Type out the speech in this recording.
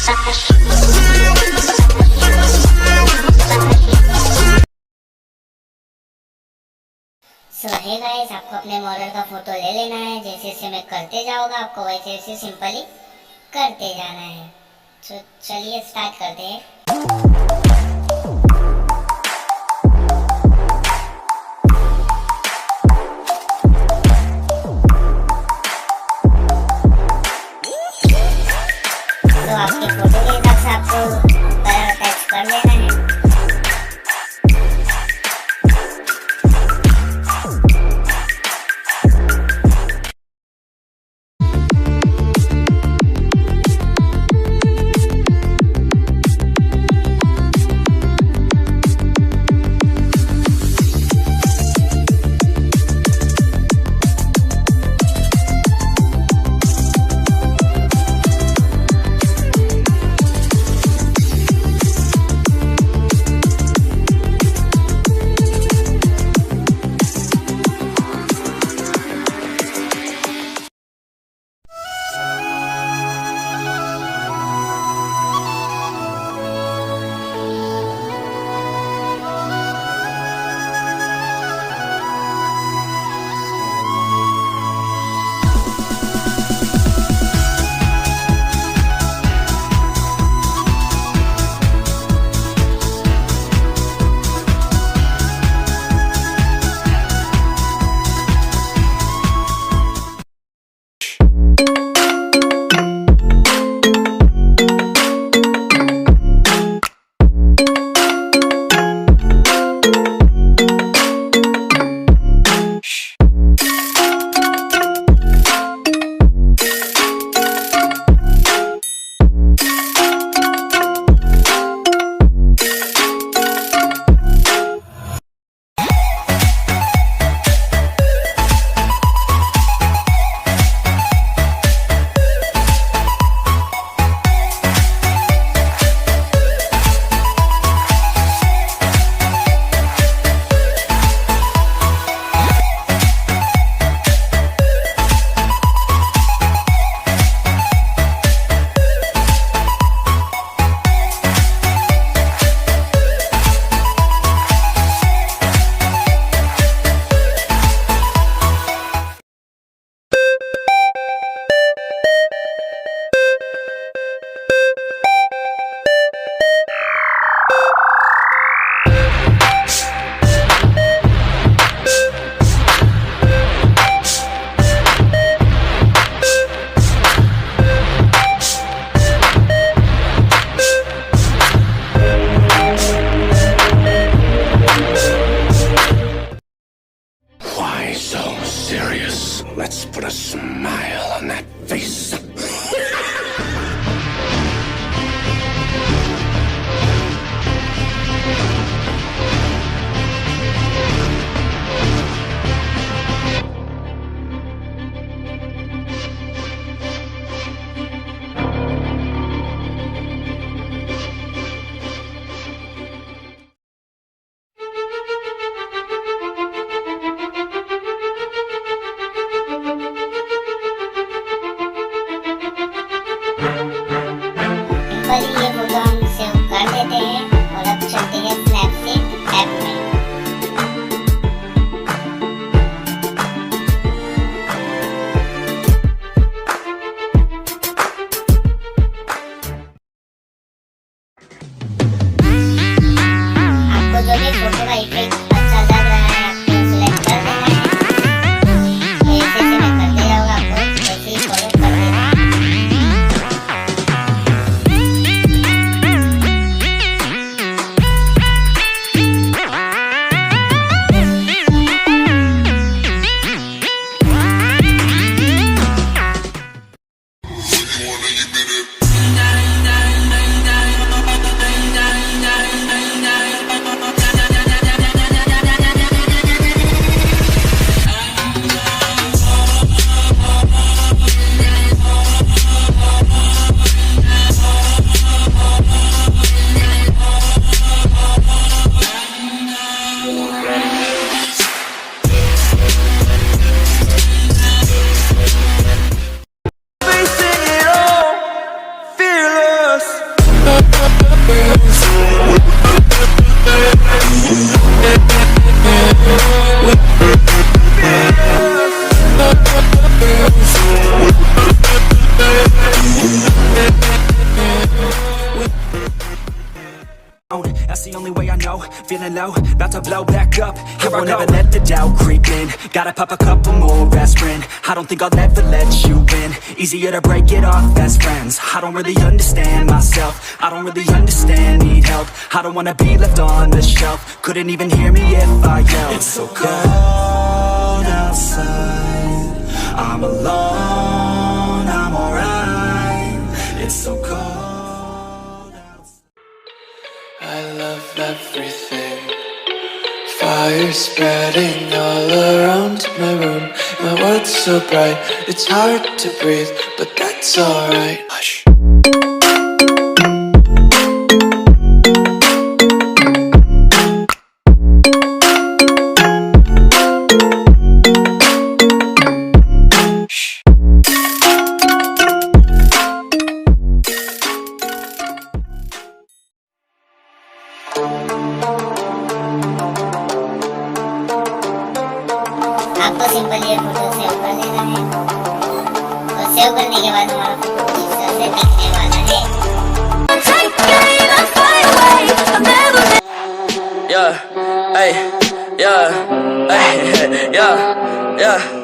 सो hey guys, आपको अपने model का फोटो ले लेना है। जैसे जैसे मैं करते जाऊंगा आपको वैसे वैसे सिंपली करते जाना है। तो चलिए स्टार्ट करते हैं। तो आपके फोटो के हिसाब से आपको कलर टच कर लेना है। Let's put a smile on that face. ये फोटो हम सेव कर देते हैं और अब चलते हैं स्नैपसीड ऐप में। आपको जो भी फोटो का इफेक्ट अच्छा लग रहा है आपको सिलेक्ट कर देना है। जैसे मैं करते जाऊंगा आपको वैसे ही फॉलो कर देना है। feeling low, about to blow back up. Here I never let the doubt creep in. Gotta pop a couple more aspirin. I don't think I'll ever let you in. Easier to break it off best friends. I don't really understand myself. I don't really understand, need help. I don't wanna be left on the shelf. Couldn't even hear me if I yelled. It's so cold outside, I'm alone, I'm alright. It's so cold outside. I love everything. Fire spreading all around my room. My world's so bright, it's hard to breathe, but that's alright. Hush. आपको simple ये photo save कर लेना है और save करने के बाद हमारा फोटो इस तरह से दिखने वाला है। Yeah, hey, yeah, hey, yeah, yeah.